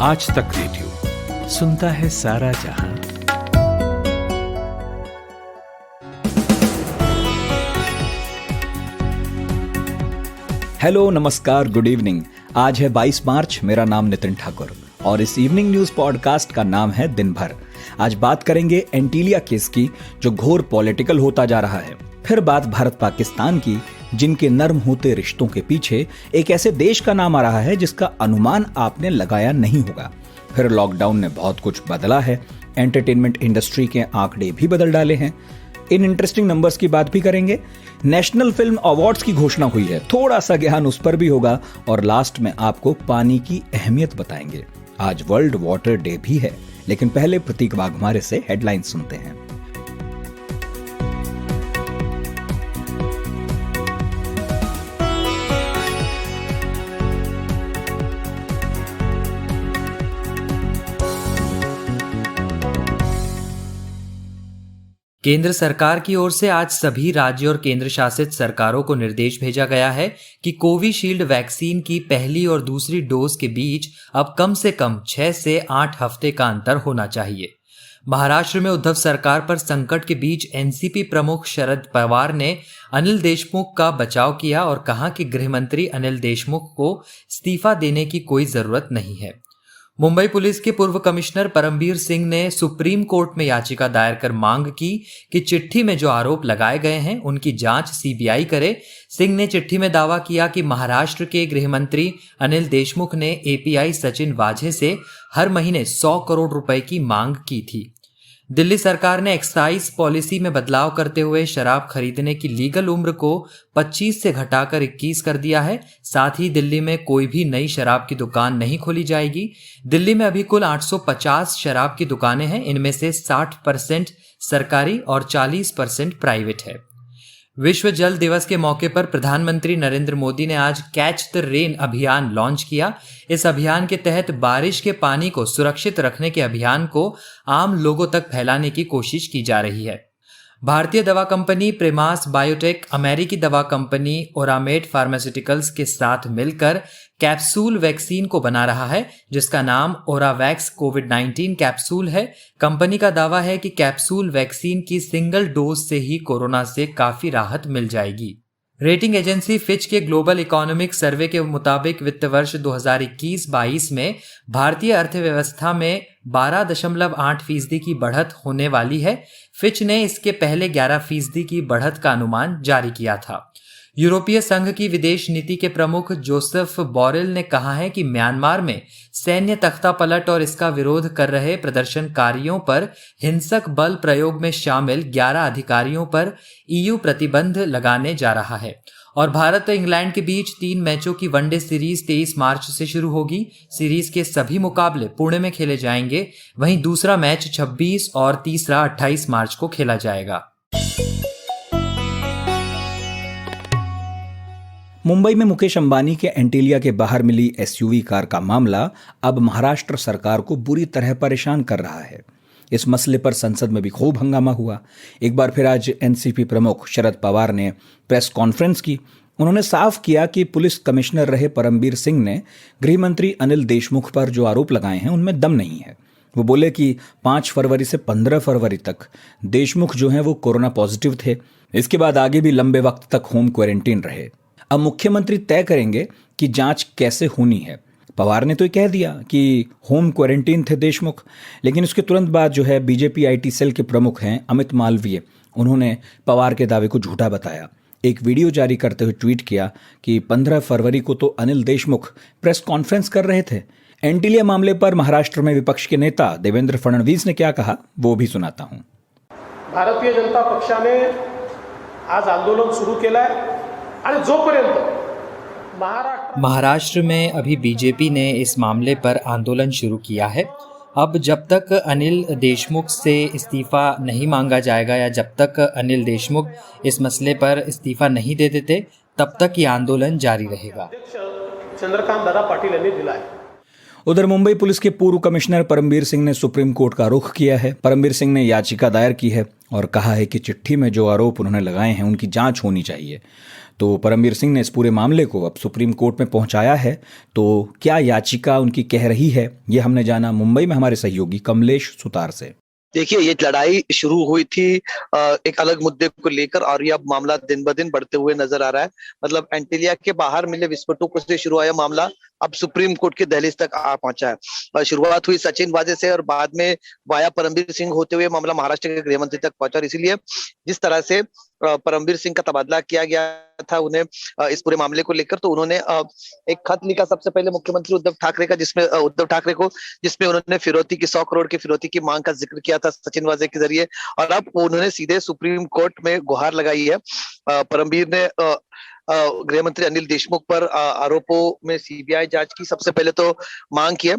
आज तक रेडियो सुनता है सारा जहां। हेलो, नमस्कार, गुड इवनिंग। आज है 22 मार्च। मेरा नाम नितिन ठाकुर और इस इवनिंग न्यूज पॉडकास्ट का नाम है दिन भर। आज बात करेंगे एंटीलिया केस की, जो घोर पॉलिटिकल होता जा रहा है। फिर बात भारत पाकिस्तान की, जिनके नर्म होते रिश्तों के पीछे एक ऐसे देश का नाम आ रहा है जिसका अनुमान आपने लगाया नहीं होगा। फिर लॉकडाउन ने बहुत कुछ बदला है, एंटरटेनमेंट इंडस्ट्री के आंकड़े भी बदल डाले हैं। इन इंटरेस्टिंग नंबर्स की बात भी करेंगे। नेशनल फिल्म अवार्ड्स की घोषणा हुई है, थोड़ा सा ज्ञान उस पर भी होगा और लास्ट में आपको पानी की अहमियत बताएंगे। आज वर्ल्ड वाटर डे भी है, लेकिन पहले प्रतीक वाघमारे से हेडलाइन सुनते हैं। केंद्र सरकार की ओर से आज सभी राज्य और केंद्र शासित सरकारों को निर्देश भेजा गया है कि कोविशील्ड वैक्सीन की पहली और दूसरी डोज के बीच अब कम से कम 6 से 8 हफ्ते का अंतर होना चाहिए। महाराष्ट्र में उद्धव सरकार पर संकट के बीच एनसीपी प्रमुख शरद पवार ने अनिल देशमुख का बचाव किया और कहा कि गृह मंत्री अनिल देशमुख को इस्तीफा देने की कोई जरूरत नहीं है। मुंबई पुलिस के पूर्व कमिश्नर परमबीर सिंह ने सुप्रीम कोर्ट में याचिका दायर कर मांग की कि चिट्ठी में जो आरोप लगाए गए हैं उनकी जांच सीबीआई करे। सिंह ने चिट्ठी में दावा किया कि महाराष्ट्र के गृह मंत्री अनिल देशमुख ने एपीआई सचिन वाझे से हर महीने 100 करोड़ रुपए की मांग की थी। दिल्ली सरकार ने एक्साइज पॉलिसी में बदलाव करते हुए शराब खरीदने की लीगल उम्र को 25 से घटाकर 21 कर दिया है। साथ ही दिल्ली में कोई भी नई शराब की दुकान नहीं खोली जाएगी। दिल्ली में अभी कुल 850 शराब की दुकानें हैं, इनमें से 60% सरकारी और 40% प्राइवेट है। विश्व जल दिवस के मौके पर प्रधानमंत्री नरेंद्र मोदी ने आज कैच द रेन अभियान लॉन्च किया। इस अभियान के तहत बारिश के पानी को सुरक्षित रखने के अभियान को आम लोगों तक फैलाने की कोशिश की जा रही है। भारतीय दवा कंपनी प्रिमास बायोटेक अमेरिकी दवा कंपनी ओरामेड फार्मास्यूटिकल्स के साथ मिलकर कैप्सूल वैक्सीन को बना रहा है, जिसका नाम ओरावैक्स कोविड-19 कैप्सूल है। कंपनी का दावा है कि कैप्सूल वैक्सीन की सिंगल डोज से ही कोरोना से काफी राहत मिल जाएगी। रेटिंग एजेंसी फिच के ग्लोबल इकोनॉमिक सर्वे के मुताबिक वित्त वर्ष 2021-22 में भारतीय अर्थव्यवस्था में 12.8% की बढ़त होने वाली है। फिच ने इसके पहले 11% की बढ़त का अनुमान जारी किया था। यूरोपीय संघ की विदेश नीति के प्रमुख जोसेफ बोरेल ने कहा है कि म्यांमार में सैन्य तख्तापलट और इसका विरोध कर रहे प्रदर्शनकारियों पर हिंसक बल प्रयोग में शामिल 11 अधिकारियों पर ईयू प्रतिबंध लगाने जा रहा है। और भारत और इंग्लैंड के बीच 3 मैचों की वनडे सीरीज 23 मार्च से शुरू होगी। सीरीज के सभी मुकाबले पुणे में खेले जाएंगे। वहीं दूसरा मैच 26 और तीसरा 28 मार्च को खेला जाएगा। मुंबई में मुकेश अंबानी के एंटीलिया के बाहर मिली एसयूवी कार का मामला अब महाराष्ट्र सरकार को बुरी तरह परेशान कर रहा है। इस मसले पर संसद में भी खूब हंगामा हुआ। एक बार फिर आज एनसीपी प्रमुख शरद पवार ने प्रेस कॉन्फ्रेंस की। उन्होंने साफ किया कि पुलिस कमिश्नर रहे परमबीर सिंह ने गृह मंत्री अनिल देशमुख पर जो आरोप लगाए हैं उनमें दम नहीं है। वो बोले कि 5 फरवरी से 15 फरवरी तक देशमुख जो हैं वो कोरोना पॉजिटिव थे। इसके बाद आगे भी लंबे वक्त तक होम क्वारंटीन रहे। अब मुख्यमंत्री तय करेंगे कि जांच कैसे होनी है। पवार ने तो ये कह दिया कि होम क्वारंटीन थे देशमुख, लेकिन उसके तुरंत बाद जो है बीजेपी आईटी सेल के प्रमुख हैं अमित मालवीय, उन्होंने पवार के दावे को झूठा बताया। एक वीडियो जारी करते हुए ट्वीट किया कि 15 फरवरी को तो अनिल देशमुख प्रेस कॉन्फ्रेंस कर रहे थे। एंटीलिया मामले पर महाराष्ट्र में विपक्ष के नेता देवेंद्र फडणवीस ने क्या कहा वो भी सुनाता हूं। भारतीय जनता पक्षाने आज आंदोलन सुरू केलंय आणि जोपर्यंत महाराष्ट्र में अभी बीजेपी ने इस मामले पर आंदोलन शुरू किया है। अब जब तक अनिल देशमुख से इस्तीफा नहीं मांगा जाएगा या जब तक अनिल देशमुख इस मसले पर इस्तीफा नहीं दे देते तब तक ये आंदोलन जारी रहेगा। चंद्रकांत दादा पाटील यांनी दिला है। उधर मुंबई पुलिस के पूर्व कमिश्नर परमबीर सिंह ने सुप्रीम कोर्ट का रुख किया है। परमबीर सिंह ने याचिका दायर की है और कहा है कि चिट्ठी में जो आरोप उन्होंने लगाए हैं उनकी जांच होनी चाहिए। तो परमवीर सिंह ने इस पूरे मामले को अब सुप्रीम कोर्ट में पहुंचाया है। तो क्या याचिका उनकी कह रही है, ये हमने जाना मुंबई में हमारे सहयोगी कमलेश सुतार से। देखिए, ये लड़ाई शुरू हुई थी एक अलग मुद्दे को लेकर और ये अब मामला दिन ब दिन बढ़ते हुए नजर आ रहा है। मतलब एंटीलिया के बाहर मिले विस्फोटकों से शुरू आया मामला अब सुप्रीम कोर्ट के दहलीज तक आ पहुंचा है। शुरुआत हुई सचिन वाजे से और बाद में वाया परमवीर सिंह होते हुए मामला महाराष्ट्र के गृह मंत्री तक पहुंचा। और इसीलिए जिस तरह से परमवीर सिंह का तबादला किया गया था उन्हें इस पूरे मामले को लेकर, तो उन्होंने एक खत लिखा सबसे पहले मुख्यमंत्री उद्धव ठाकरे का, जिसमें उन्होंने फिरौती की 100 करोड़ की फिरौती की मांग का जिक्र किया था सचिन वाजे के जरिए। और अब उन्होंने सीधे सुप्रीम कोर्ट में गुहार लगाई है। परमवीर ने गृह मंत्री अनिल देशमुख पर आरोपों में सीबीआई जांच की सबसे पहले तो मांग की है।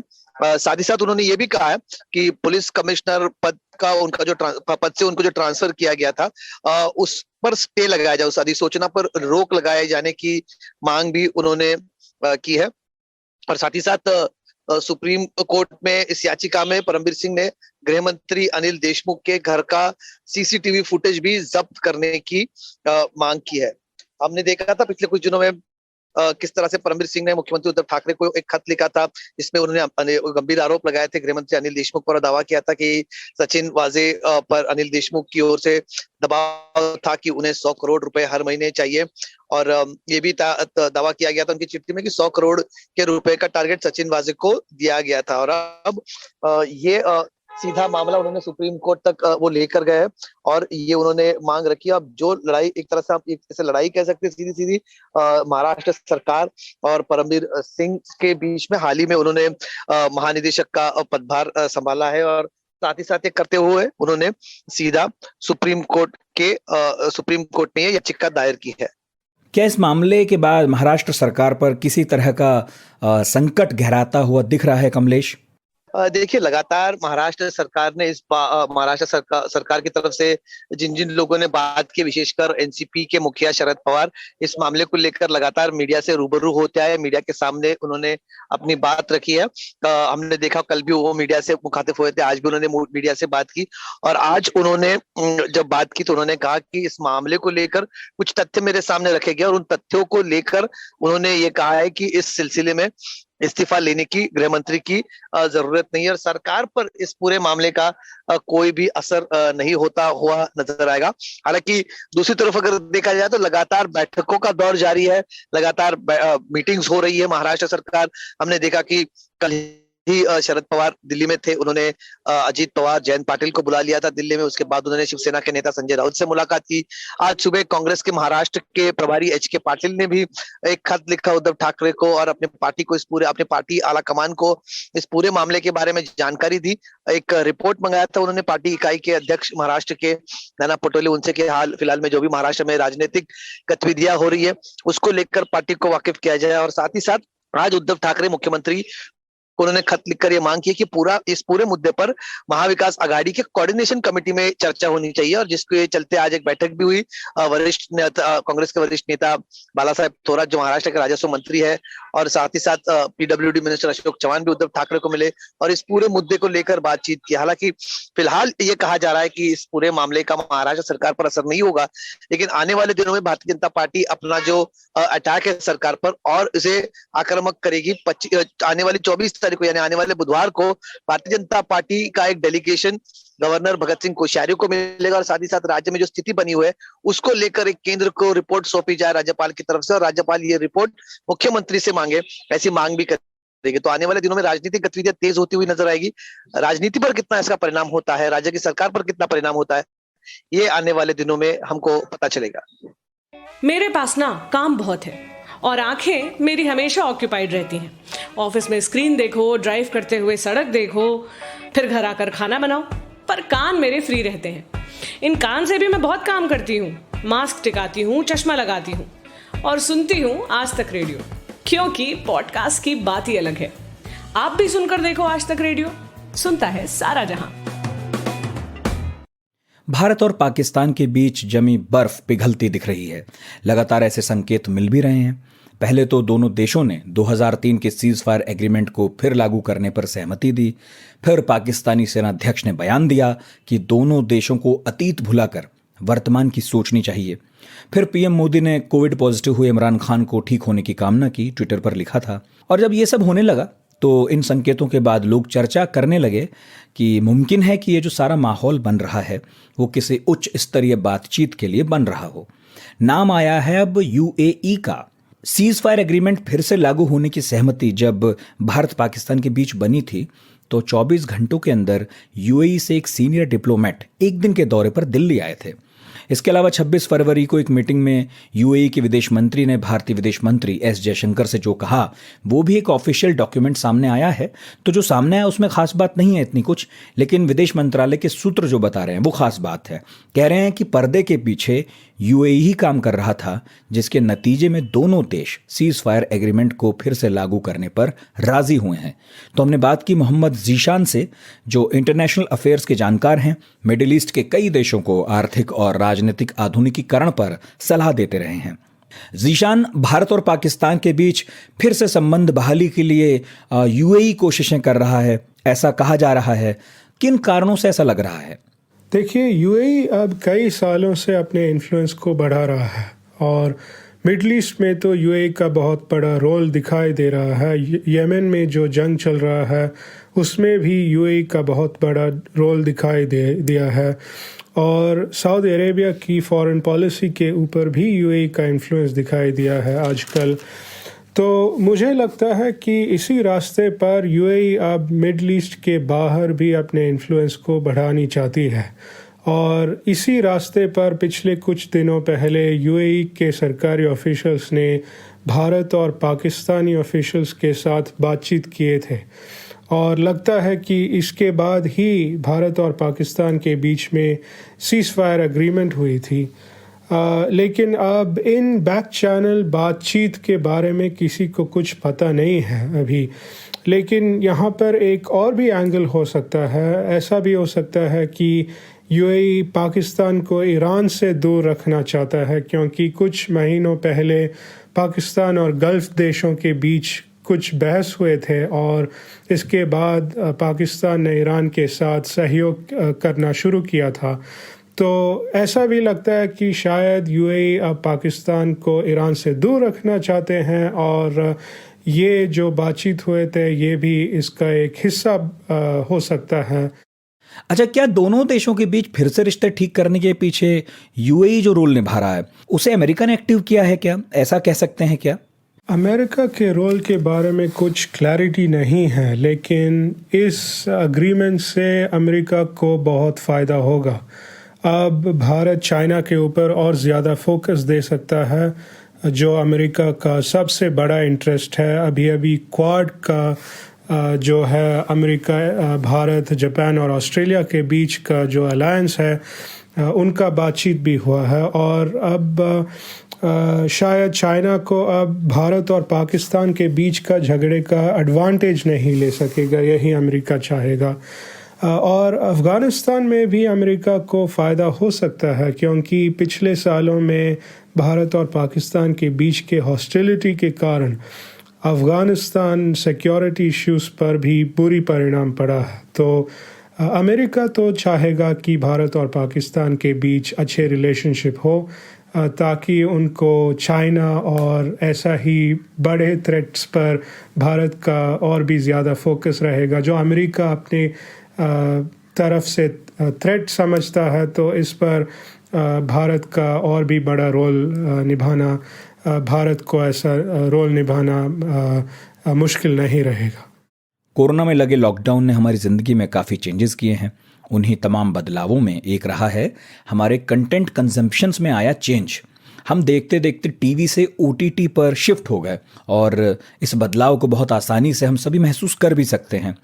साथ ही साथ उन्होंने ये भी कहा है कि पुलिस कमिश्नर पद का पद से उनको जो ट्रांसफर किया गया था उस पर स्टे लगाया जाए, उस अधिसूचना पर रोक लगाए जाने की मांग भी उन्होंने की है। और साथ ही साथ सुप्रीम कोर्ट में इस याचिका में परमवीर सिंह ने गृह मंत्री अनिल देशमुख के घर का सीसीटीवी फुटेज भी जब्त करने की मांग की है। हमने देखा था पिछले कुछ दिनों में किस तरह से परमवीर सिंह ने मुख्यमंत्री उद्धव ठाकरे को एक खत लिखा था, जिसमें उन्होंने गंभीर आरोप लगाए थे गृह मंत्री अनिल देशमुख पर। दावा किया था कि सचिन वाजे पर अनिल देशमुख की ओर से दबाव था कि उन्हें 100 करोड़ रुपए हर महीने चाहिए। और ये भी दावा किया गया था उनकी चिट्ठी में कि 100 करोड़ के रुपए का टारगेट सचिन वाजे को दिया गया था। और अब ये सीधा मामला उन्होंने सुप्रीम कोर्ट तक वो लेकर गए और ये उन्होंने मांग रखी। अब जो लड़ाई, एक तरह से आप इसे लड़ाई कह सकते हैं, सीधी सीधी महाराष्ट्र सरकार और परमवीर सिंह के बीच में हाल ही में उन्होंने महानिदेशक का पदभार संभाला है और साथ ही साथ ये करते हुए उन्होंने सीधा सुप्रीम कोर्ट में ये याचिका दायर की है। क्या इस मामले के बाद महाराष्ट्र सरकार पर किसी तरह का संकट गहराता हुआ दिख रहा है कमलेश? देखिए, लगातार महाराष्ट्र सरकार ने महाराष्ट्र सरकार की तरफ से जिन लोगों ने बात की, विशेषकर एनसीपी के मुखिया शरद पवार, इस मामले को लेकर लगातार मीडिया से रूबरू होते आए। मीडिया के सामने उन्होंने अपनी बात रखी है। हमने देखा कल भी वो मीडिया से मुखातिब हुए थे, आज भी उन्होंने मीडिया से बात की। और आज उन्होंने जब बात की तो उन्होंने कहा कि इस मामले को लेकर कुछ तथ्य मेरे सामने रखे गए और उन तथ्यों को लेकर उन्होंने ये कहा है कि इस सिलसिले में इस्तीफा लेने की गृह मंत्री की जरूरत नहीं है और सरकार पर इस पूरे मामले का कोई भी असर नहीं होता हुआ नजर आएगा। हालांकि दूसरी तरफ अगर देखा जाए तो लगातार बैठकों का दौर जारी है, लगातार मीटिंग्स हो रही है महाराष्ट्र सरकार। हमने देखा कि कल ही शरद पवार दिल्ली में थे, उन्होंने अजीत पवार, जयंत पाटिल को बुला लिया था दिल्ली में। उसके बाद उन्होंने शिवसेना के नेता संजय राउत से मुलाकात की। आज सुबह कांग्रेस के महाराष्ट्र के प्रभारी एच.के. पाटिल ने भी एक खत लिखा उद्धव ठाकरे को और अपने पार्टी आला कमान को इस पूरे मामले के बारे में जानकारी दी। एक रिपोर्ट मंगाया था उन्होंने पार्टी इकाई के अध्यक्ष महाराष्ट्र के नाना पटोले, उनसे कि हाल फिलहाल में जो भी महाराष्ट्र में राजनीतिक गतिविधियां हो रही है उसको लेकर पार्टी को वाकिफ किया जाए। और साथ ही साथ आज उद्धव ठाकरे मुख्यमंत्री उन्होंने खत लिखकर यह मांग की कि इस पूरे मुद्दे पर महाविकास आघाड़ी के कोऑर्डिनेशन कमेटी में चर्चा होनी चाहिए। और जिसके चलते आज एक बैठक भी हुई। कांग्रेस के वरिष्ठ नेता बाला साहेब थोरात जो महाराष्ट्र के राजस्व मंत्री है और साथ ही साथ पीडब्ल्यूडी मिनिस्टर अशोक चव्हाण भी उद्धव ठाकरे को मिले और इस पूरे मुद्दे को लेकर बातचीत की। हालांकि फिलहाल ये कहा जा रहा है कि इस पूरे मामले का महाराष्ट्र सरकार पर असर नहीं होगा, लेकिन आने वाले दिनों में भारतीय जनता पार्टी अपना जो अटैक है सरकार पर और इसे आक्रामक करेगी। आने वाली 24 तारीख को यानी आने वाले बुधवार को भारतीय जनता पार्टी का एक डेलीगेशन गवर्नर भगत सिंह कोश्यारी को मिलेगा और साथ ही साथ राज्य में जो स्थिति बनी हुई है उसको लेकर एक केंद्र को रिपोर्ट सौंपी जाए राज्यपाल की तरफ से और राज्यपाल ये रिपोर्ट मुख्यमंत्री से मांगे, ऐसी मांग भी करेगी। तो आने वाले दिनों में राजनीतिक गतिविधियां तेज होती हुई नजर आएगी। राजनीति पर कितना इसका परिणाम होता है, राज्य की सरकार पर कितना परिणाम होता है, ये आने वाले दिनों में हमको पता चलेगा। मेरे पास ना काम बहुत है और आंखें मेरी हमेशा ऑक्यूपाइड रहती हैं। ऑफिस में स्क्रीन देखो, ड्राइव करते हुए सड़क देखो, फिर घर आकर खाना बनाओ, पर कान मेरे फ्री रहते हैं। इन कान से भी मैं बहुत काम करती हूँ, मास्क टिकाती हूँ, चश्मा लगाती हूँ और सुनती हूँ आज तक रेडियो, क्योंकि पॉडकास्ट की बात ही अलग है। आप भी सुनकर देखो आज तक रेडियो, सुनता है सारा जहां। भारत और पाकिस्तान के बीच जमी बर्फ पिघलती दिख रही है। लगातार ऐसे संकेत मिल भी रहे हैं। पहले तो दोनों देशों ने 2003 के सीज फायर एग्रीमेंट को फिर लागू करने पर सहमति दी। फिर पाकिस्तानी सेनाध्यक्ष ने बयान दिया कि दोनों देशों को अतीत भुलाकर वर्तमान की सोचनी चाहिए। फिर पीएम मोदी ने कोविड पॉजिटिव हुए इमरान खान को ठीक होने की कामना की, ट्विटर पर लिखा था। और जब ये सब होने लगा तो इन संकेतों के बाद लोग चर्चा करने लगे कि मुमकिन है कि ये जो सारा माहौल बन रहा है वो किसी उच्च स्तरीय बातचीत के लिए बन रहा हो। नाम आया है अब यूएई का। सीज फायर एग्रीमेंट फिर से लागू होने की सहमति जब भारत पाकिस्तान के बीच बनी थी तो 24 घंटों के अंदर यूएई से एक सीनियर डिप्लोमेट एक दिन के दौरे पर दिल्ली आए थे। इसके अलावा 26 फरवरी को एक मीटिंग में यूएई के विदेश मंत्री ने भारतीय विदेश मंत्री एस जयशंकर से जो कहा वो भी एक ऑफिशियल डॉक्यूमेंट सामने आया है। तो जो सामने आया उसमें खास बात नहीं है इतनी कुछ, लेकिन विदेश मंत्रालय के सूत्र जो बता रहे हैं वो खास बात है। कह रहे हैं कि पर्दे के पीछे यूएई ही काम कर रहा था, जिसके नतीजे में दोनों देश सीज फायर एग्रीमेंट को फिर से लागू करने पर राजी हुए हैं। तो हमने बात की मोहम्मद जीशान से, जो इंटरनेशनल अफेयर्स के जानकार हैं, मिडिल ईस्ट के कई देशों को आर्थिक और राजनीतिक आधुनिकीकरण पर सलाह देते रहे हैं। जीशान, भारत और पाकिस्तान के बीच फिर से संबंध बहाली के लिए यूएई कोशिशें कर रहा है, ऐसा कहा जा रहा है। किन कारणों से ऐसा लग रहा है? देखिए, यूएई अब कई सालों से अपने इन्फ्लुएंस को बढ़ा रहा है और मिडल ईस्ट में तो यूएई का बहुत बड़ा रोल दिखाई दे रहा है। यमन में जो जंग चल रहा है उसमें भी यूएई का बहुत बड़ा रोल दिखाई दिया है और सऊदी अरेबिया की फॉरेन पॉलिसी के ऊपर भी यूएई का इन्फ्लुएंस दिखाई दिया है आजकल। तो मुझे लगता है कि इसी रास्ते पर यूएई अब मिडल ईस्ट के बाहर भी अपने इन्फ्लुएंस को बढ़ानी चाहती है और इसी रास्ते पर पिछले कुछ दिनों पहले यूएई के सरकारी ऑफिशियल्स ने भारत और पाकिस्तानी ऑफिशियल्स के साथ बातचीत किए थे और लगता है कि इसके बाद ही भारत और पाकिस्तान के बीच में सीज फायर एग्रीमेंट हुई थी। लेकिन अब इन बैक चैनल बातचीत के बारे में किसी को कुछ पता नहीं है अभी। लेकिन यहाँ पर एक और भी एंगल हो सकता है। ऐसा भी हो सकता है कि यूएई पाकिस्तान को ईरान से दूर रखना चाहता है, क्योंकि कुछ महीनों पहले पाकिस्तान और गल्फ देशों के बीच कुछ बहस हुए थे और इसके बाद पाकिस्तान ने ईरान के साथ सहयोग करना शुरू किया था। तो ऐसा भी लगता है कि शायद यूएई अब पाकिस्तान को ईरान से दूर रखना चाहते हैं और ये जो बातचीत हुए थे ये भी इसका एक हिस्सा हो सकता है। अच्छा, क्या दोनों देशों के बीच फिर से रिश्ते ठीक करने के पीछे यूएई जो रोल निभा रहा है उसे अमेरिका ने एक्टिव किया है क्या? ऐसा कह सकते हैं क्या? अमेरिका के रोल के बारे में कुछ क्लैरिटी नहीं है, लेकिन इस अग्रीमेंट से अमेरिका को बहुत फ़ायदा होगा। अब भारत चाइना के ऊपर और ज़्यादा फोकस दे सकता है, जो अमेरिका का सबसे बड़ा इंटरेस्ट है। अभी क्वाड का जो है अमेरिका, भारत, जापान और ऑस्ट्रेलिया के बीच का जो अलायंस है उनका बातचीत भी हुआ है और अब शायद चाइना को अब भारत और पाकिस्तान के बीच का झगड़े का एडवांटेज नहीं ले सकेगा, यही अमेरिका चाहेगा। और अफ़गानिस्तान में भी अमेरिका को फ़ायदा हो सकता है, क्योंकि पिछले सालों में भारत और पाकिस्तान के बीच के हॉस्टिलिटी के कारण अफ़गानिस्तान सिक्योरिटी इश्यूज़ पर भी बुरी परिणाम पड़ा है। तो अमेरिका तो चाहेगा कि भारत और पाकिस्तान के बीच अच्छे रिलेशनशिप हो, ताकि उनको चाइना और ऐसा ही बड़े थ्रेट्स पर भारत का और भी ज़्यादा फोकस रहेगा। जो अमेरिका अपने तरफ से थ्रेट समझता है तो इस पर भारत का और भी बड़ा रोल निभाना, भारत को ऐसा रोल निभाना मुश्किल नहीं रहेगा। कोरोना में लगे लॉकडाउन ने हमारी ज़िंदगी में काफ़ी चेंजेस किए हैं। उन्हीं तमाम बदलावों में एक रहा है हमारे कंटेंट कंजम्पशंस में आया चेंज। हम देखते देखते टीवी से ओटीटी पर शिफ्ट हो गए और इस बदलाव को बहुत आसानी से हम सभी महसूस कर भी सकते हैं।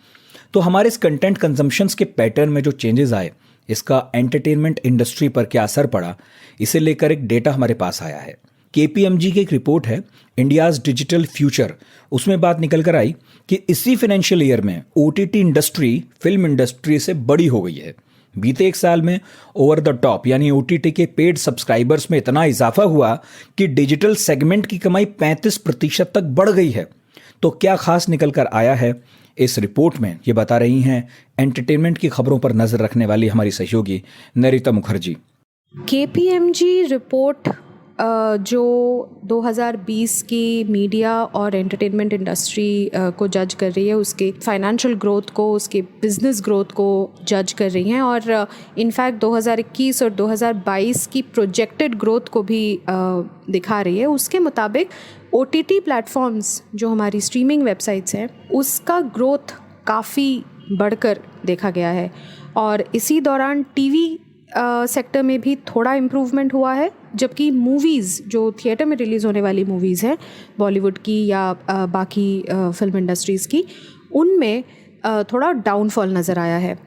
तो हमारे इस कंटेंट कंजम्पशंस के पैटर्न में जो चेंजेस आए, इसका एंटरटेनमेंट इंडस्ट्री पर क्या असर पड़ा, इसे लेकर एक डेटा हमारे पास आया है। केपीएमजी की एक रिपोर्ट है, इंडियाज़ डिजिटल फ्यूचर। उसमें बात निकल कर आई कि इसी फाइनेंशियल ईयर में ओटीटी इंडस्ट्री फिल्म इंडस्ट्री से बड़ी हो गई है। बीते एक साल में ओवर द टॉप यानी ओटीटी के पेड सब्सक्राइबर्स में इतना इजाफा हुआ कि डिजिटल सेगमेंट की कमाई 35% तक बढ़ गई है। तो क्या खास निकल कर आया है इस रिपोर्ट में, ये बता रही हैं एंटरटेनमेंट की खबरों पर नजर रखने वाली हमारी सहयोगी नरिता मुखर्जी। KPMG रिपोर्ट जो 2020 की मीडिया और एंटरटेनमेंट इंडस्ट्री को जज कर रही है, उसके फाइनेंशियल ग्रोथ को, उसके बिजनेस ग्रोथ को जज कर रही हैं, और इनफैक्ट 2021 और 2022 की प्रोजेक्टेड ग्रोथ को भी दिखा रही है। उसके मुताबिक OTT प्लेटफॉर्म्स जो हमारी स्ट्रीमिंग वेबसाइट्स हैं, उसका ग्रोथ काफ़ी बढ़कर देखा गया है, और इसी दौरान टीवी सेक्टर में भी थोड़ा इम्प्रूवमेंट हुआ है, जबकि मूवीज़ जो थिएटर में रिलीज़ होने वाली मूवीज़ हैं बॉलीवुड की या बाकी फिल्म इंडस्ट्रीज़ की, उनमें थोड़ा डाउनफॉल नज़र आया है।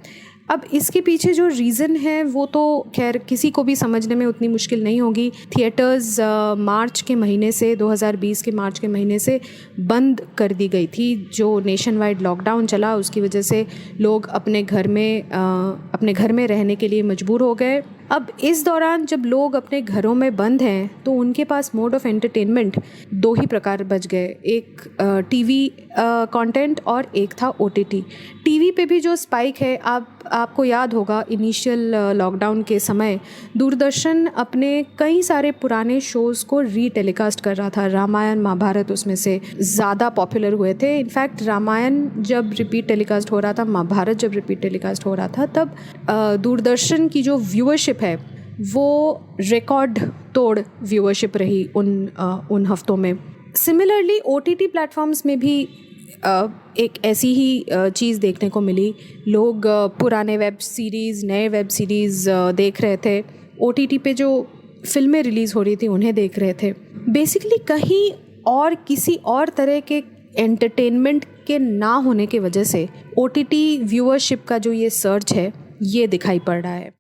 अब इसके पीछे जो रीज़न है वो तो खैर किसी को भी समझने में उतनी मुश्किल नहीं होगी। थिएटर्स मार्च के महीने से 2020 के मार्च के महीने से बंद कर दी गई थी। जो नेशन वाइड लॉकडाउन चला उसकी वजह से लोग अपने घर में रहने के लिए मजबूर हो गए। अब इस दौरान जब लोग अपने घरों में बंद हैं तो उनके पास मोड ऑफ एंटरटेनमेंट दो ही प्रकार बच गए, एक टीवी कंटेंट और एक था OTT। टीवी पे भी जो स्पाइक है, आपको याद होगा इनिशियल लॉकडाउन के समय दूरदर्शन अपने कई सारे पुराने शोज़ को रीटेलीकास्ट कर रहा था। रामायण महाभारत उसमें से ज़्यादा पॉपुलर हुए थे। इनफैक्ट रामायण जब रिपीट टेलीकास्ट हो रहा था, महाभारत जब रिपीट टेलीकास्ट हो रहा था, तब दूरदर्शन की जो व्यूअरशिप है वो रिकॉर्ड तोड़ व्यूअरशिप रही उन हफ्तों में। सिमिलरली OTT प्लेटफॉर्म्स में भी एक ऐसी ही चीज़ देखने को मिली। लोग पुराने वेब सीरीज़, नए वेब सीरीज़ देख रहे थे, OTT पे जो फिल्में रिलीज़ हो रही थी उन्हें देख रहे थे। बेसिकली कहीं और किसी और तरह के एंटरटेनमेंट के ना होने की वजह से OTT व्यूअरशिप का जो ये सर्च है ये दिखाई पड़ रहा है।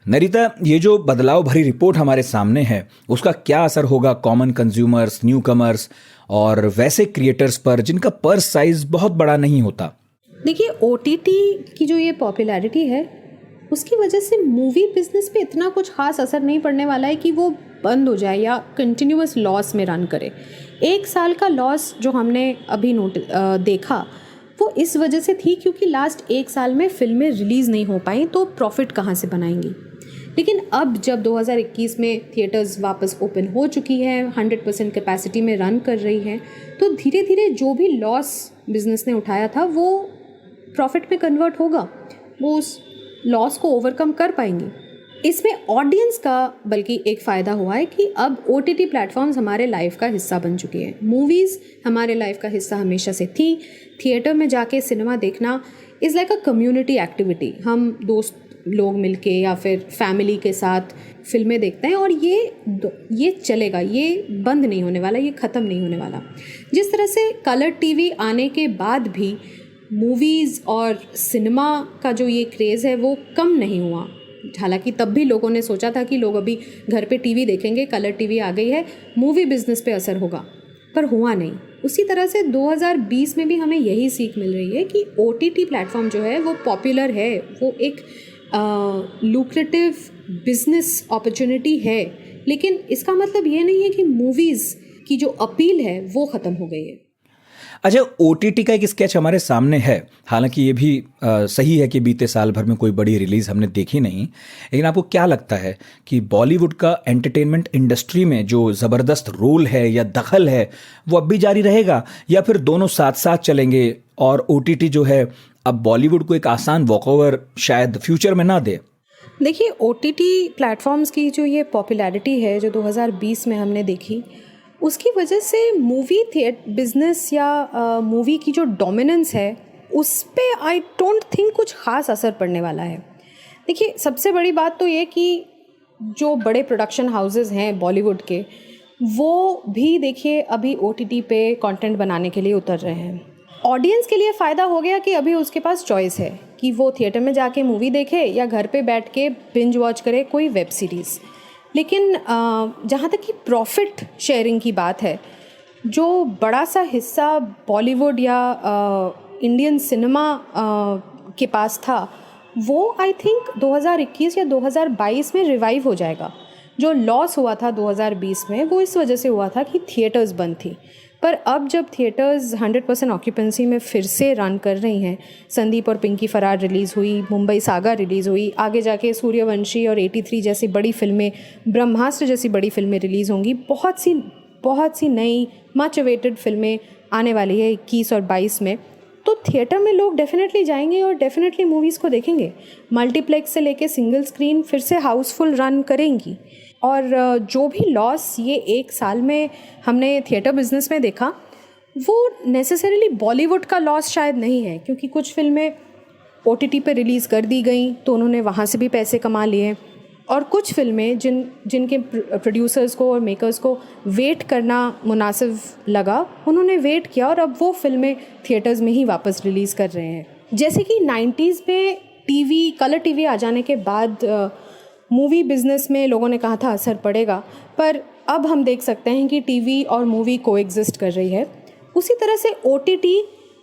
नरिता, ये जो बदलाव भरी रिपोर्ट हमारे सामने है उसका क्या असर होगा कॉमन कंज्यूमर्स, न्यू कमर्स और वैसे क्रिएटर्स पर जिनका पर्स साइज बहुत बड़ा नहीं होता? देखिए, OTT की जो ये पॉपुलैरिटी है उसकी वजह से मूवी बिजनेस पे इतना कुछ खास असर नहीं पड़ने वाला है कि वो बंद हो जाए या कंटिन्यूअस लॉस में रन करे। 1 साल का लॉस जो हमने अभी देखा वो इस वजह से थी क्योंकि लास्ट 1 साल में फिल्में रिलीज़ नहीं हो पाई, तो प्रॉफिट कहाँ से बनाएंगी। लेकिन अब जब 2021 में थिएटर्स वापस ओपन हो चुकी है, 100% कैपेसिटी में रन कर रही हैं, तो धीरे धीरे जो भी लॉस बिजनेस ने उठाया था वो प्रॉफिट में कन्वर्ट होगा, वो उस लॉस को ओवरकम कर पाएंगी। इसमें ऑडियंस का बल्कि एक फ़ायदा हुआ है कि अब OTT प्लेटफॉर्म्स हमारे लाइफ का हिस्सा बन चुकी हैं। मूवीज़ हमारे लाइफ का हिस्सा हमेशा से थी। थिएटर में जाके सिनेमा देखना is like a community activity. हम दोस्त लोग मिलके या फिर फैमिली के साथ फिल्में देखते हैं और ये चलेगा, ये बंद नहीं होने वाला, ये ख़त्म नहीं होने वाला। जिस तरह से कलर टीवी आने के बाद भी मूवीज़ और सिनेमा का जो ये क्रेज़ है वो कम नहीं हुआ। हालांकि तब भी लोगों ने सोचा था कि लोग अभी घर पे टीवी देखेंगे, कलर टीवी आ गई है, मूवी बिजनेस पे असर होगा, पर हुआ नहीं। उसी तरह से 2020 में भी हमें यही सीख मिल रही है कि OTT प्लेटफॉर्म जो है वो पॉपुलर है, वो एक लुक्रेटिव बिजनेस अपॉर्चुनिटी है, लेकिन इसका मतलब ये नहीं है कि मूवीज़ की जो अपील है वो ख़त्म हो गई है। अच्छा, OTT का एक स्केच हमारे सामने है। हालांकि ये भी सही है कि बीते साल भर में कोई बड़ी रिलीज हमने देखी नहीं, लेकिन आपको क्या लगता है कि बॉलीवुड का एंटरटेनमेंट इंडस्ट्री में जो ज़बरदस्त रोल है या दखल है वो अब भी जारी रहेगा, या फिर दोनों साथ साथ चलेंगे और OTT जो है अब बॉलीवुड को एक आसान वॉकओवर शायद फ्यूचर में ना दे? देखिए, OTT प्लेटफॉर्म्स की जो ये पॉपुलैरिटी है जो 2020 में हमने देखी, उसकी वजह से मूवी थिएटर बिजनेस या मूवी की जो डोमिनेंस है उस पे आई डोंट थिंक कुछ ख़ास असर पड़ने वाला है। देखिए, सबसे बड़ी बात तो ये कि जो बड़े प्रोडक्शन हाउसेस हैं बॉलीवुड के, वो भी देखिए अभी OTT पे कंटेंट बनाने के लिए उतर रहे हैं। ऑडियंस के लिए फ़ायदा हो गया कि अभी उसके पास चॉइस है कि वो थिएटर में जाके मूवी देखे या घर पे बैठ के बिंज वॉच करे कोई वेब सीरीज़। लेकिन जहाँ तक कि प्रॉफिट शेयरिंग की बात है, जो बड़ा सा हिस्सा बॉलीवुड या इंडियन सिनेमा के पास था वो आई थिंक 2021 या 2022 में रिवाइव हो जाएगा। जो लॉस हुआ था 2020 में वो इस वजह से हुआ था कि थिएटर्स बंद थी। पर अब जब थिएटर्स 100% ऑक्यूपेंसी में फिर से रन कर रही हैं, संदीप और पिंकी फरार रिलीज़ हुई, मुंबई सागा रिलीज़ हुई, आगे जाके सूर्यवंशी और 83 जैसी बड़ी फिल्में, ब्रह्मास्त्र जैसी बड़ी फिल्में रिलीज़ होंगी, बहुत सी नई मच अवेटेड फिल्में आने वाली है 21 और 22 में, तो थिएटर में लोग डेफिनेटली जाएंगे और डेफिनेटली मूवीज़ को देखेंगे। मल्टीप्लेक्स से लेके सिंगल स्क्रीन फिर से हाउसफुल रन करेंगी। और जो भी लॉस ये एक साल में हमने थिएटर बिजनेस में देखा, वो नेसेसरीली बॉलीवुड का लॉस शायद नहीं है, क्योंकि कुछ फिल्में OTT पे रिलीज़ कर दी गई तो उन्होंने वहाँ से भी पैसे कमा लिए, और कुछ फिल्में जिनके प्रोड्यूसर्स को और मेकर्स को वेट करना मुनासिब लगा, उन्होंने वेट किया और अब वो फिल्में थिएटर्स में ही वापस रिलीज़ कर रहे हैं। जैसे कि 90s में कलर टीवी आ जाने के बाद मूवी बिज़नेस में लोगों ने कहा था असर पड़ेगा, पर अब हम देख सकते हैं कि टीवी और मूवी कोएग्जिस्ट कर रही है। उसी तरह से OTT,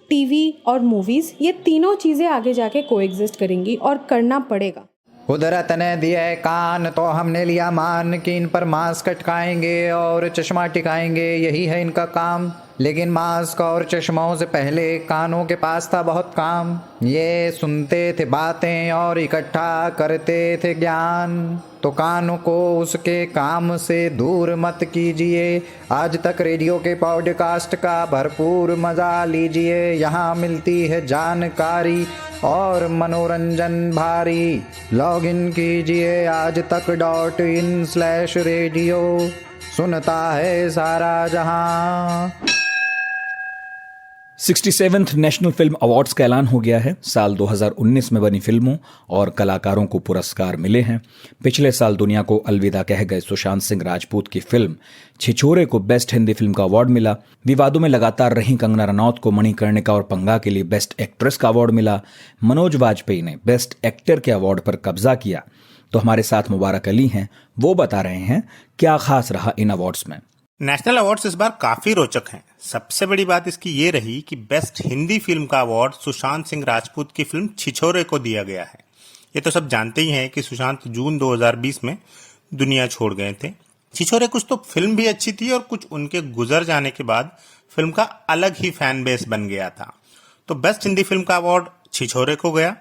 टीवी और मूवीज़, ये तीनों चीज़ें आगे जाके कोएग्जिस्ट करेंगी और करना पड़ेगा। कुदरत ने दिए कान तो हमने लिया मान कि इन पर मास्क अटकाएंगे और चश्मा टिकाएंगे, यही है इनका काम। लेकिन मास्क और चश्मों से पहले कानों के पास था बहुत काम। ये सुनते थे बातें और इकट्ठा करते थे ज्ञान, तो कानों को उसके काम से दूर मत कीजिए। आज तक रेडियो के पॉडकास्ट का भरपूर मजा लीजिए, यहाँ मिलती है जानकारी और मनोरंजन भारी। लॉग इन कीजिए aajtak.in/radio, सुनता है सारा जहां। 67th नेशनल फिल्म अवार्ड्स का ऐलान हो गया है। साल 2019 में बनी फिल्मों और कलाकारों को पुरस्कार मिले हैं। पिछले साल दुनिया को अलविदा कह गए सुशांत सिंह राजपूत की फिल्म छिछोरे को बेस्ट हिंदी फिल्म का अवार्ड मिला। विवादों में लगातार रही कंगना रनौत को मणिकर्णिका और पंगा के लिए बेस्ट एक्ट्रेस का अवार्ड मिला। मनोज वाजपेयी ने बेस्ट एक्टर के अवार्ड पर कब्जा किया। तो हमारे साथ मुबारक अली हैं, वो बता रहे हैं क्या खास रहा इन अवार्ड्स में। नेशनल अवार्ड्स इस बार काफी रोचक हैं। सबसे बड़ी बात इसकी ये रही कि बेस्ट हिंदी फिल्म का अवार्ड सुशांत सिंह राजपूत की फिल्म छिछोरे को दिया गया है। ये तो सब जानते ही हैं कि सुशांत जून 2020 में दुनिया छोड़ गए थे। छिछोरे कुछ तो फिल्म भी अच्छी थी और कुछ उनके गुजर जाने के बाद फिल्म का अलग ही फैन बेस बन गया था। तो बेस्ट हिंदी फिल्म का अवार्ड छिछोरे को गया।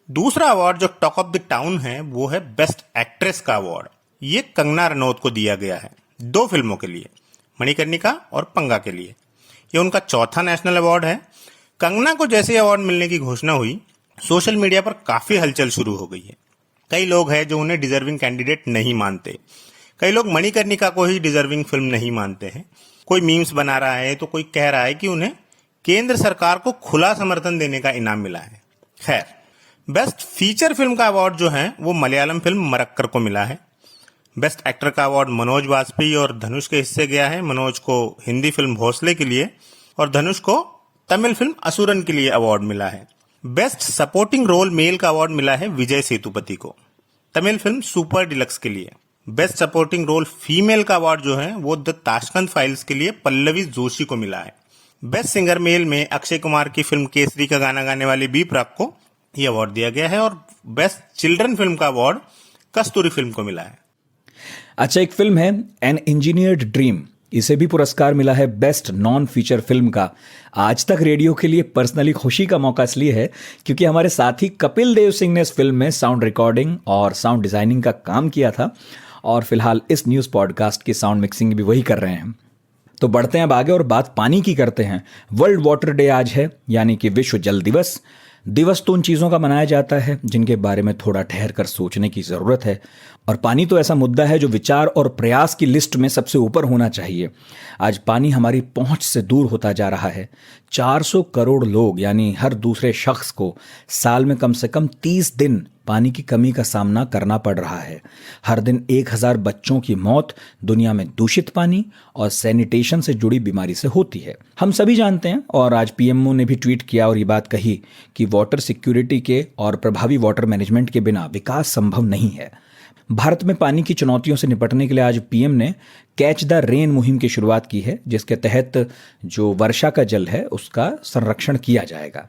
दूसरा अवार्ड जो टॉक ऑफ द टाउन है वो है बेस्ट एक्ट्रेस का अवार्ड। ये कंगना रनौत को दिया गया है 2 फिल्मों के लिए, मणिकर्णिका और पंगा के लिए। ये उनका चौथा नेशनल अवार्ड है। कंगना को जैसे अवार्ड मिलने की घोषणा हुई, सोशल मीडिया पर काफी हलचल शुरू हो गई है। कई लोग हैं जो उन्हें डिजर्विंग कैंडिडेट नहीं मानते, कई लोग मणिकर्णिका को ही डिजर्विंग फिल्म नहीं मानते हैं। कोई मीम्स बना रहा है तो कोई कह रहा है कि उन्हें केंद्र सरकार को खुला समर्थन देने का इनाम मिला है। खैर, बेस्ट फीचर फिल्म का अवार्ड जो है वो मलयालम फिल्म मरक्कर को मिला है। बेस्ट एक्टर का अवार्ड मनोज वाजपेयी और धनुष के हिस्से गया है। मनोज को हिंदी फिल्म भोसले के लिए और धनुष को तमिल फिल्म असुरन के लिए अवार्ड मिला है। बेस्ट सपोर्टिंग रोल मेल का अवार्ड मिला है विजय सेतुपति को, तमिल फिल्म सुपर डिलक्स के लिए। बेस्ट सपोर्टिंग रोल फीमेल का अवार्ड जो है वो द ताशकंद फाइल्स के लिए पल्लवी जोशी को मिला है। बेस्ट सिंगर मेल में अक्षय कुमार की फिल्म केसरी का गाना गाने वाले बी प्राक को यह अवार्ड दिया गया है और बेस्ट चिल्ड्रन फिल्म का अवार्ड कस्तूरी फिल्म को मिला है। अच्छा, एक फिल्म है एन इंजीनियर्ड ड्रीम, इसे भी पुरस्कार मिला है बेस्ट नॉन फीचर फिल्म का। आज तक रेडियो के लिए पर्सनली खुशी का मौका इसलिए है क्योंकि हमारे साथी कपिल देव सिंह ने इस फिल्म में साउंड रिकॉर्डिंग और साउंड डिजाइनिंग का काम किया था और फिलहाल इस न्यूज़ पॉडकास्ट की साउंड मिक्सिंग भी वही कर रहे हैं। तो बढ़ते हैं अब आगे और बात पानी की करते हैं। वर्ल्ड वाटर डे आज है, यानी कि विश्व जल दिवस। दिवस तो उन चीज़ों का मनाया जाता है जिनके बारे में थोड़ा ठहर कर सोचने की ज़रूरत है, और पानी तो ऐसा मुद्दा है जो विचार और प्रयास की लिस्ट में सबसे ऊपर होना चाहिए। आज पानी हमारी पहुंच से दूर होता जा रहा है। 400 करोड़ लोग यानी हर दूसरे शख्स को साल में कम से कम 30 दिन पानी की कमी का सामना करना पड़ रहा है। हर दिन 1000 बच्चों की मौत दुनिया में दूषित पानी और सैनिटेशन से जुड़ी बीमारी से होती है। हम सभी जानते हैं, और आज पीएमओ ने भी ट्वीट किया और ये बात कही कि वाटर सिक्योरिटी के और प्रभावी वाटर मैनेजमेंट के बिना विकास संभव नहीं है। भारत में पानी की चुनौतियों से निपटने के लिए आज पीएम ने कैच द रेन मुहिम की शुरुआत की है, जिसके तहत जो वर्षा का जल है उसका संरक्षण किया जाएगा।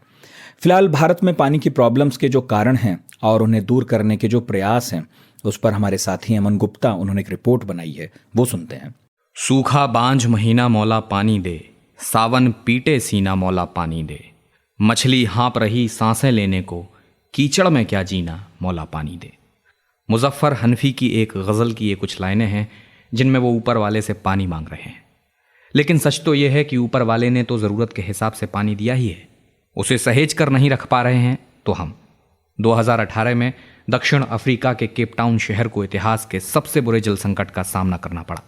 फिलहाल भारत में पानी की प्रॉब्लम्स के जो कारण हैं और उन्हें दूर करने के जो प्रयास हैं उस पर हमारे साथी अमन गुप्ता, उन्होंने एक रिपोर्ट बनाई है, वो सुनते हैं। सूखा बांझ महीना मौला पानी दे, सावन पीटे सीना मौला पानी दे, मछली हाँप रही सांसें लेने को, कीचड़ में क्या जीना मौला पानी दे। मुजफ्फर हनफी की एक गज़ल की ये कुछ लाइनें हैं जिनमें वो ऊपर वाले से पानी मांग रहे हैं। लेकिन सच तो ये है कि ऊपर वाले ने तो ज़रूरत के हिसाब से पानी दिया ही है, उसे सहेज कर नहीं रख पा रहे हैं तो हम। 2018 में दक्षिण अफ्रीका के केप टाउन शहर को इतिहास के सबसे बुरे जल संकट का सामना करना पड़ा।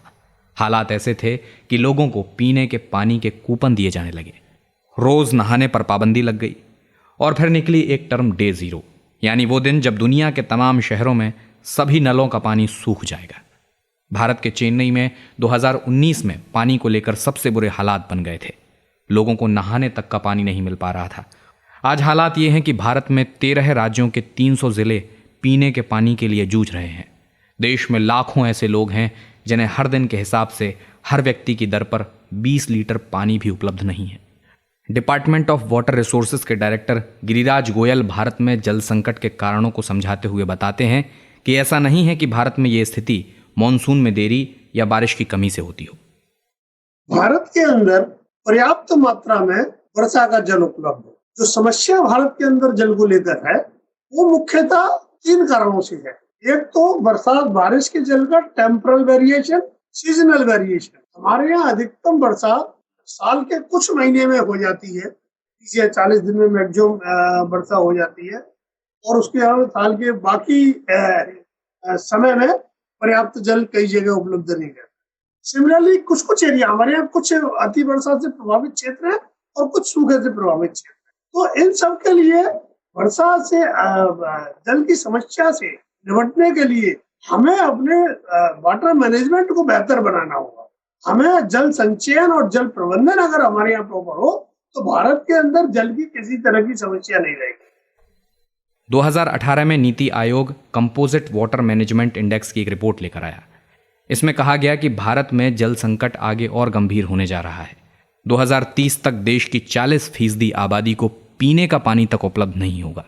हालात ऐसे थे कि लोगों को पीने के पानी के कूपन दिए जाने लगे, रोज नहाने पर पाबंदी लग गई और फिर निकली एक टर्म डे ज़ीरो, यानी वो दिन जब दुनिया के तमाम शहरों में सभी नलों का पानी सूख जाएगा। भारत के चेन्नई में 2019 में पानी को लेकर सबसे बुरे हालात बन गए थे। लोगों को नहाने तक का पानी नहीं मिल पा रहा था। आज हालात ये हैं कि भारत में 13 राज्यों के 300 जिले पीने के पानी के लिए जूझ रहे हैं। देश में लाखों ऐसे लोग हैं जिन्हें हर दिन के हिसाब से हर व्यक्ति की दर पर 20 लीटर पानी भी उपलब्ध नहीं है। डिपार्टमेंट ऑफ वाटर रिसोर्सेज के डायरेक्टर गिरिराज गोयल भारत में जल संकट के कारणों को समझाते हुए बताते हैं कि ऐसा नहीं है कि भारत में ये स्थिति मॉनसून में देरी या बारिश की कमी से होती हो। भारत के अंदर पर्याप्त मात्रा में वर्षा का जल उपलब्ध है। जो समस्या भारत के अंदर जल को लेकर है वो मुख्यतः 3 कारणों से है। एक तो बरसात बारिश के जल का टेम्परल वेरिएशन, सीजनल वेरिएशन। हमारे यहाँ अधिकतम बरसात साल के कुछ महीने में हो जाती है, 30 या 40 दिन में मैक्सिमम वर्षा हो जाती है और उसके अलावा साल के बाकी समय में पर्याप्त जल कई जगह उपलब्ध नहीं है। सिमिलरली कुछ एरिया हमारे यहाँ कुछ अति वर्षा से प्रभावित क्षेत्र है और कुछ सूखे से प्रभावित क्षेत्र है। तो इन सब के लिए वर्षा से जल की समस्या से निपटने के लिए हमें अपने वाटर मैनेजमेंट को बेहतर बनाना होगा। हमें जल संचयन और जल प्रबंधन अगर हमारे यहाँ प्रॉपर हो तो भारत के अंदर जल की किसी तरह की समस्या नहीं रहेगी। 2018 में NITI Aayog composite water management index की एक रिपोर्ट लेकर आया। इसमें कहा गया कि भारत में जल संकट आगे और गंभीर होने जा रहा है। 2030 तक देश की 40% आबादी को पीने का पानी तक उपलब्ध नहीं होगा।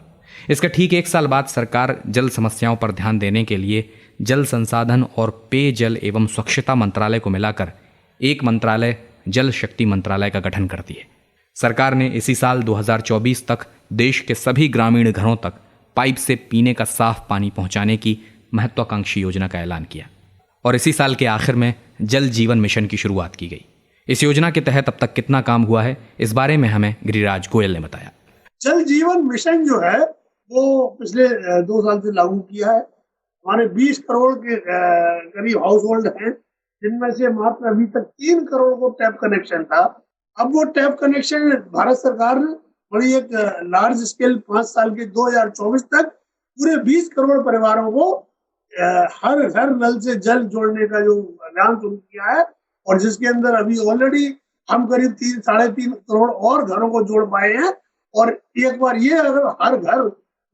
इसका ठीक 1 साल बाद सरकार जल समस्याओं पर ध्यान देने के लिए जल संसाधन और पेयजल एवं स्वच्छता मंत्रालय को मिलाकर एक मंत्रालय जल शक्ति मंत्रालय का गठन करती है। सरकार ने इसी साल 2024 तक देश के सभी ग्रामीण घरों तक पाइप से पीने का साफ पानी पहुंचाने की महत्वाकांक्षी योजना का ऐलान किया और इसी साल के आखिर में जल जीवन मिशन की शुरुआत की गई। इस योजना के तहत अब तक कितना काम हुआ है, इस बारे में हमें गिरिराज गोयल ने बताया। जल जीवन मिशन जो है वो पिछले 2 साल से लागू किया है। हमारे 20 करोड़ के करीब हाउस होल्ड हैं, जिनमें से मात्र अभी तक 3 करोड़ को टैप कनेक्शन था। अब वो टैप कनेक्शन भारत सरकार ने बड़ी एक लार्ज स्केल 5 साल के 2024 तक पूरे 20 करोड़ परिवारों को हर घर नल से जल जोड़ने का जो अभियान शुरू किया है और जिसके अंदर अभी ऑलरेडी हम करीब 3-3.5 करोड़ और घरों को जोड़ पाए हैं। और एक बार ये अगर हर घर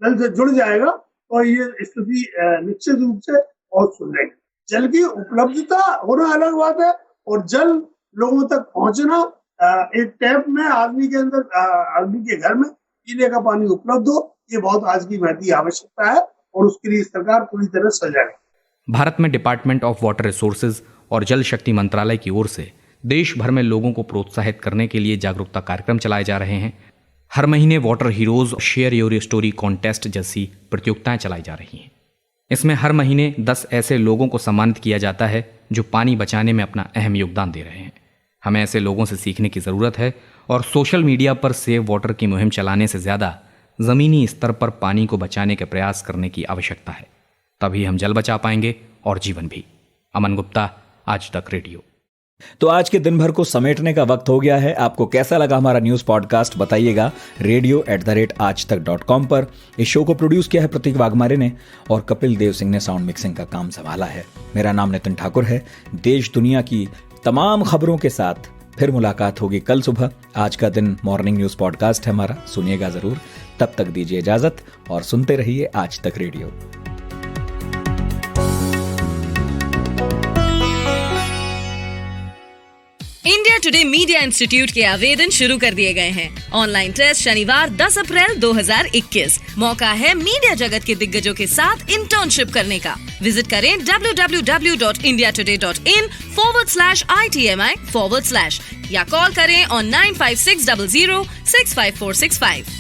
नल से जुड़ जाएगा तो ये स्थिति निश्चित रूप से बहुत सुधरेगी। जल की उपलब्धता होना अलग बात है और जल लोगों तक पहुंचना, एक टैप में आदमी के घर में पीने का पानी उपलब्ध हो, ये बहुत आज की महती आवश्यकता है और उसके लिए सरकार पूरी तरह सजग है। भारत में डिपार्टमेंट ऑफ वाटर रिसोर्सेज और जल शक्ति मंत्रालय की ओर से देश भर में लोगों को प्रोत्साहित करने के लिए जागरूकता कार्यक्रम चलाए जा रहे हैं। हर महीने water heroes share your story contest जैसी प्रतियोगिताएं चलाई जा रही हैं। इसमें हर महीने 10 ऐसे लोगों को सम्मानित किया जाता है जो पानी बचाने में अपना अहम योगदान दे रहे हैं। हमें ऐसे लोगों से सीखने की ज़रूरत है और सोशल मीडिया पर सेव वाटर की मुहिम चलाने से ज़्यादा ज़मीनी स्तर पर पानी को बचाने के प्रयास करने की आवश्यकता है। तभी हम जल बचा पाएंगे और जीवन भी। अमन गुप्ता, आज तक रेडियो। तो आज के दिन भर को समेटने का वक्त हो गया है। आपको कैसा लगा हमारा न्यूज पॉडकास्ट बताइएगा radio@aajtak.com पर। इस शो को प्रोड्यूस किया है प्रतीक वाघमारे ने और कपिल देव सिंह ने साउंड मिक्सिंग का काम संभाला है। मेरा नाम नितिन ठाकुर है। देश दुनिया की तमाम खबरों के साथ फिर मुलाकात होगी कल सुबह। आज का दिन मॉर्निंग न्यूज पॉडकास्ट है हमारा, सुनिएगा जरूर। तब तक दीजिए इजाजत और सुनते रहिए आज तक radio. India today media institute के आवेदन शुरू कर दिए गए हैं। ऑनलाइन टेस्ट शनिवार 10 अप्रैल 2021। मौका है मीडिया जगत के दिग्गजों के साथ इंटर्नशिप करने का। विजिट करें www.indiatoday.in/ITMI/ या कॉल करें on 9560065465।